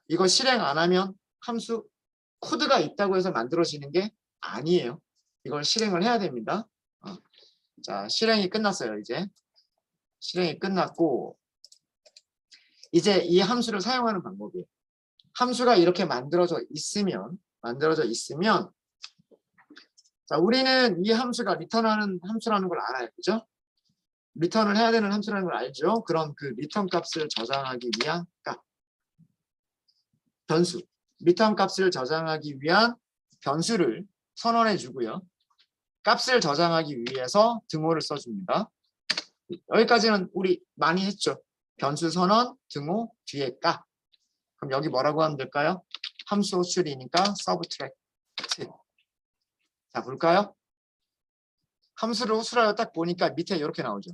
A: 이거 실행 안 하면 함수 코드가 있다고 해서 만들어지는 게 아니에요. 이걸 실행을 해야 됩니다. 자, 실행이 끝났어요. 이제 실행이 끝났고 이제 이 함수를 사용하는 방법이에요. 함수가 이렇게 만들어져 있으면 자, 우리는 이 함수가 리턴하는 함수라는 걸 알아요. 그죠? 리턴을 해야 되는 함수라는 걸 알죠? 그럼 그 리턴 값을 저장하기 위한 변수, 리턴 값을 저장하기 위한 변수를 선언해 주고요. 값을 저장하기 위해서 등호를 써줍니다. 여기까지는 우리 많이 했죠. 변수 선언, 등호, 뒤에 값. 그럼 여기 뭐라고 하면 될까요? 함수 호출이니까 subtract. 자, 볼까요? 함수를 호출하여 딱 보니까 밑에 이렇게 나오죠.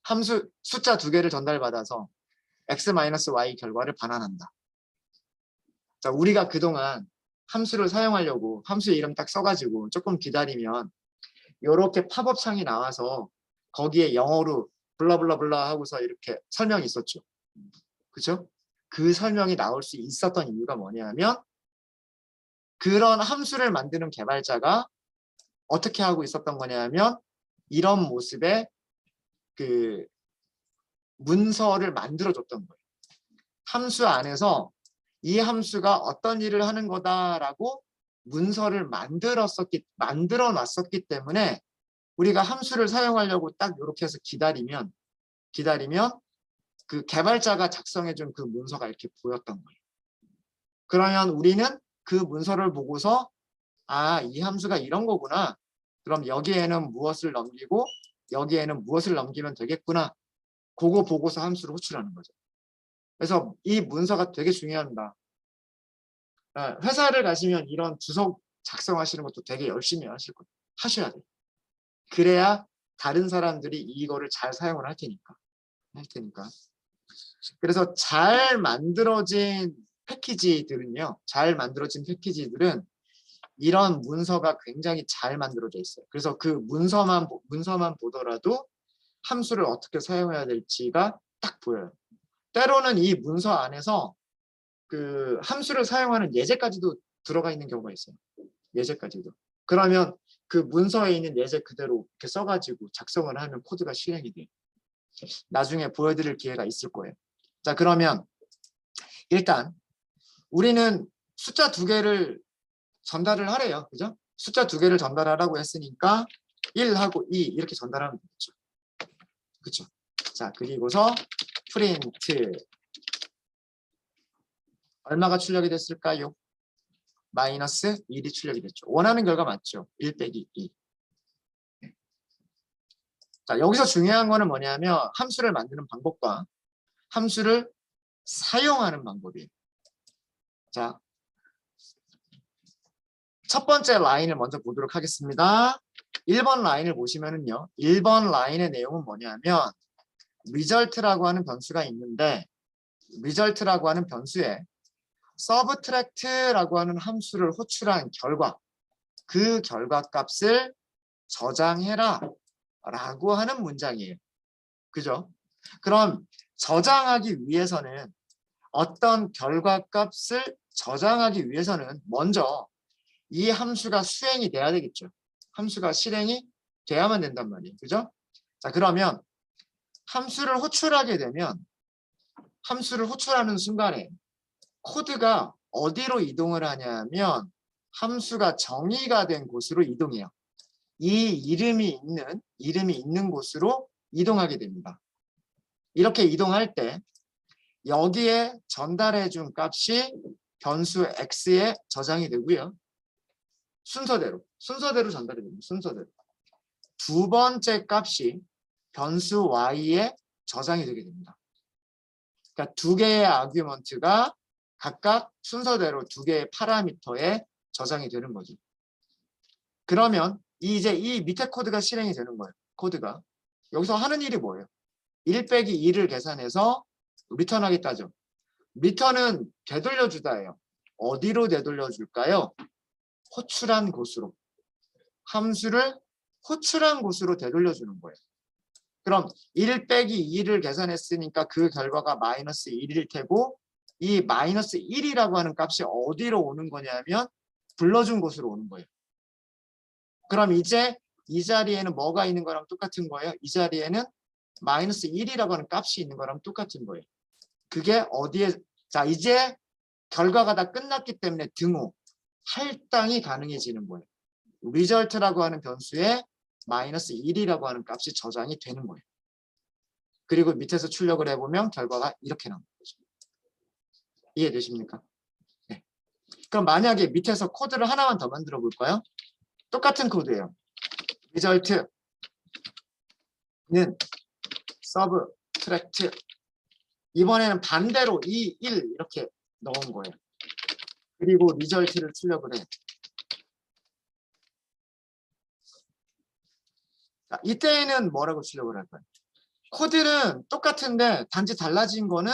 A: 함수 숫자 2개를 전달받아서 x-y 결과를 반환한다. 자, 우리가 그동안 함수를 사용하려고 함수의 이름 딱 써가지고 조금 기다리면 이렇게 팝업 창이 나와서 거기에 영어로 블라블라블라 하고서 이렇게 설명이 있었죠. 그죠? 그 설명이 나올 수 있었던 이유가 뭐냐면 그런 함수를 만드는 개발자가 어떻게 하고 있었던 거냐면 이런 모습의 그 문서를 만들어줬던 거예요. 함수 안에서 이 함수가 어떤 일을 하는 거다라고 문서를 만들어 놨었기 때문에 우리가 함수를 사용하려고 딱 이렇게 해서 기다리면 그 개발자가 작성해준 그 문서가 이렇게 보였던 거예요. 그러면 우리는 그 문서를 보고서 아, 이 함수가 이런 거구나. 그럼 여기에는 무엇을 넘기고 여기에는 무엇을 넘기면 되겠구나. 그거 보고서 함수를 호출하는 거죠. 그래서 이 문서가 되게 중요합니다. 회사를 가시면 이런 주석 작성하시는 것도 되게 열심히 하셔야 돼요. 그래야 다른 사람들이 이거를 잘 사용을 할 테니까. 그래서 잘 만들어진 패키지들은 이런 문서가 굉장히 잘 만들어져 있어요. 그래서 그 문서만 보더라도 함수를 어떻게 사용해야 될지가 딱 보여요. 때로는 이 문서 안에서 그 함수를 사용하는 예제까지도 들어가 있는 경우가 있어요. 예제까지도. 그러면 그 문서에 있는 예제 그대로 이렇게 써가지고 작성을 하면 코드가 실행이 돼요. 나중에 보여드릴 기회가 있을 거예요. 자, 그러면 일단 우리는 숫자 2개를 전달을 하래요. 그죠? 숫자 2개를 전달하라고 했으니까 1하고 2 이렇게 전달하면 되겠죠. 그렇죠? 자, 그리고서 프린트 얼마가 출력이 됐을까요? 마이너스 1이 출력이 됐죠. 원하는 결과 맞죠? 1 빼기 2. 자, 여기서 중요한 거는 뭐냐면 함수를 만드는 방법과 함수를 사용하는 방법이에요. 자, 첫 번째 라인을 먼저 보도록 하겠습니다. 1번 라인을 보시면은요. 1번 라인의 내용은 뭐냐면 result라고 하는 변수가 있는데 result라고 하는 변수에 subtract라고 하는 함수를 호출한 결과 그 결과 값을 저장해라 라고 하는 문장이에요. 그죠? 그럼 저장하기 위해서는 어떤 결과 값을 저장하기 위해서는 먼저 이 함수가 수행이 돼야 되겠죠. 함수가 실행이 돼야만 된단 말이에요. 그죠? 자, 그러면 함수를 호출하게 되면 함수를 호출하는 순간에 코드가 어디로 이동을 하냐면 함수가 정의가 된 곳으로 이동해요. 이 이름이 있는 곳으로 이동하게 됩니다. 이렇게 이동할 때 여기에 전달해 준 값이 변수 x에 저장이 되고요. 순서대로 전달이 됩니다. 순서대로. 두 번째 값이 변수 y에 저장이 되게 됩니다. 그러니까 2개의 아규먼트가 각각 순서대로 2개의 파라미터에 저장이 되는 거죠. 그러면 이제 이 밑에 코드가 실행이 되는 거예요. 코드가. 여기서 하는 일이 뭐예요? 1 빼기 2를 계산해서 리턴하겠다죠. 리턴은 되돌려주다예요. 어디로 되돌려줄까요? 호출한 곳으로. 함수를 호출한 곳으로 되돌려주는 거예요. 그럼 1 빼기 2를 계산했으니까 그 결과가 마이너스 1일 테고 이 마이너스 1이라고 하는 값이 어디로 오는 거냐면 불러준 곳으로 오는 거예요. 그럼 이제 이 자리에는 뭐가 있는 거랑 똑같은 거예요? 이 자리에는 마이너스 1이라고 하는 값이 있는 거랑 똑같은 거예요. 그게 어디에, 자, 이제 결과가 다 끝났기 때문에 등호, 할당이 가능해지는 거예요. result라고 하는 변수에 마이너스 1이라고 하는 값이 저장이 되는 거예요. 그리고 밑에서 출력을 해보면 결과가 이렇게 나오는 거죠. 이해되십니까? 네. 그럼 만약에 밑에서 코드를 하나만 더 만들어 볼까요? 똑같은 코드예요. result는 subtract 이번에는 반대로 2, 1 이렇게 넣은 거예요. 그리고 result를 출력을 해. 자, 이때에는 뭐라고 출력을 할까요? 코드는 똑같은데 단지 달라진 거는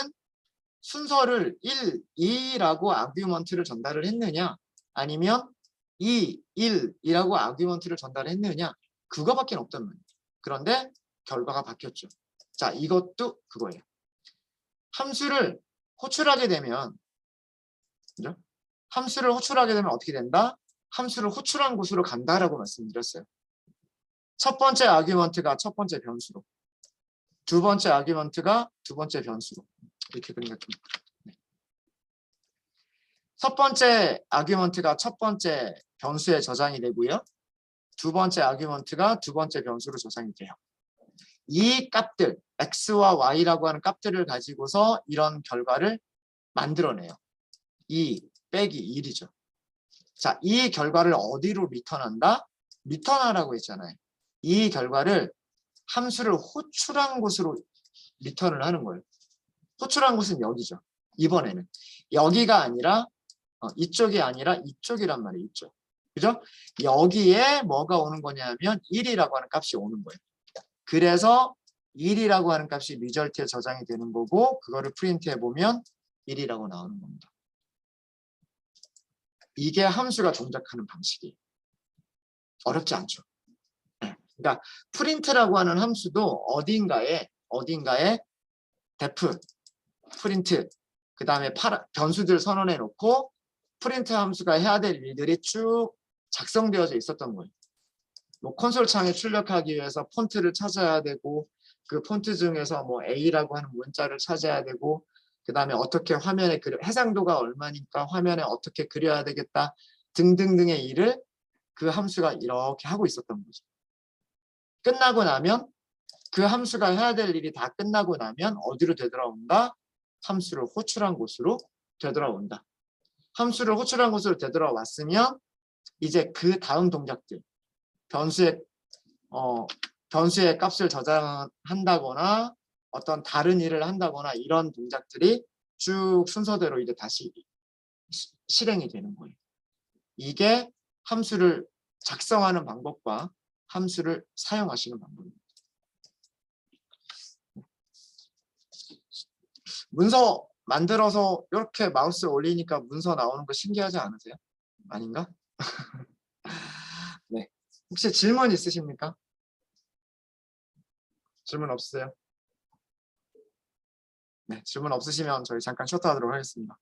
A: 순서를 1, 2라고 아규먼트를 전달을 했느냐 아니면 2, 1이라고 아규먼트를 전달했느냐 그거밖에 없단 말이에요. 그런데 결과가 바뀌었죠. 자, 이것도 그거예요. 함수를 호출하게 되면, 그죠? 함수를 호출하게 되면 어떻게 된다? 함수를 호출한 곳으로 간다라고 말씀드렸어요. 첫 번째 아규먼트가 첫 번째 변수로, 두 번째 아규먼트가 두 번째 변수로. 이렇게 그리니까 좀. 네. 첫 번째 아규먼트가 첫 번째 변수에 저장이 되고요. 두 번째 아규먼트가 두 번째 변수로 저장이 돼요. 이 값들, x와 y라고 하는 값들을 가지고서 이런 결과를 만들어내요. 2 빼기 1이죠. 자, 이 결과를 어디로 리턴한다? 리턴하라고 했잖아요. 이 결과를 함수를 호출한 곳으로 리턴을 하는 거예요. 호출한 곳은 여기죠. 이번에는 여기가 아니라 이쪽이 아니라 이쪽이란 말이에요. 이쪽. 그죠? 여기에 뭐가 오는 거냐면 1이라고 하는 값이 오는 거예요. 그래서 1이라고 하는 값이 리절트에 저장이 되는 거고 그거를 프린트해 보면 1이라고 나오는 겁니다. 이게 함수가 동작하는 방식이에요. 어렵지 않죠. 그러니까 프린트라고 하는 함수도 어딘가에 def, 프린트, 그 다음에 변수들 선언해 놓고 프린트 함수가 해야 될 일들이 쭉 작성되어져 있었던 거예요. 뭐 콘솔 창에 출력하기 위해서 폰트를 찾아야 되고 그 폰트 중에서 뭐 A라고 하는 문자를 찾아야 되고 그 다음에 어떻게 화면에 해상도가 얼마니까 화면에 어떻게 그려야 되겠다 등등등의 일을 그 함수가 이렇게 하고 있었던 거죠. 끝나고 나면 그 함수가 해야 될 일이 다 끝나고 나면 어디로 되돌아온다? 함수를 호출한 곳으로 되돌아온다. 함수를 호출한 곳으로 되돌아왔으면 이제 그 다음 동작들 변수의 값을 저장한다거나 어떤 다른 일을 한다거나 이런 동작들이 쭉 순서대로 이제 다시 실행이 되는 거예요. 이게 함수를 작성하는 방법과 함수를 사용하시는 방법입니다. 문서 만들어서 이렇게 마우스 올리니까 문서 나오는 거 신기하지 않으세요? 아닌가? 네. 혹시 질문 있으십니까? 질문 없으세요? 네, 질문 없으시면 저희 잠깐 쉬었다 하도록 하겠습니다.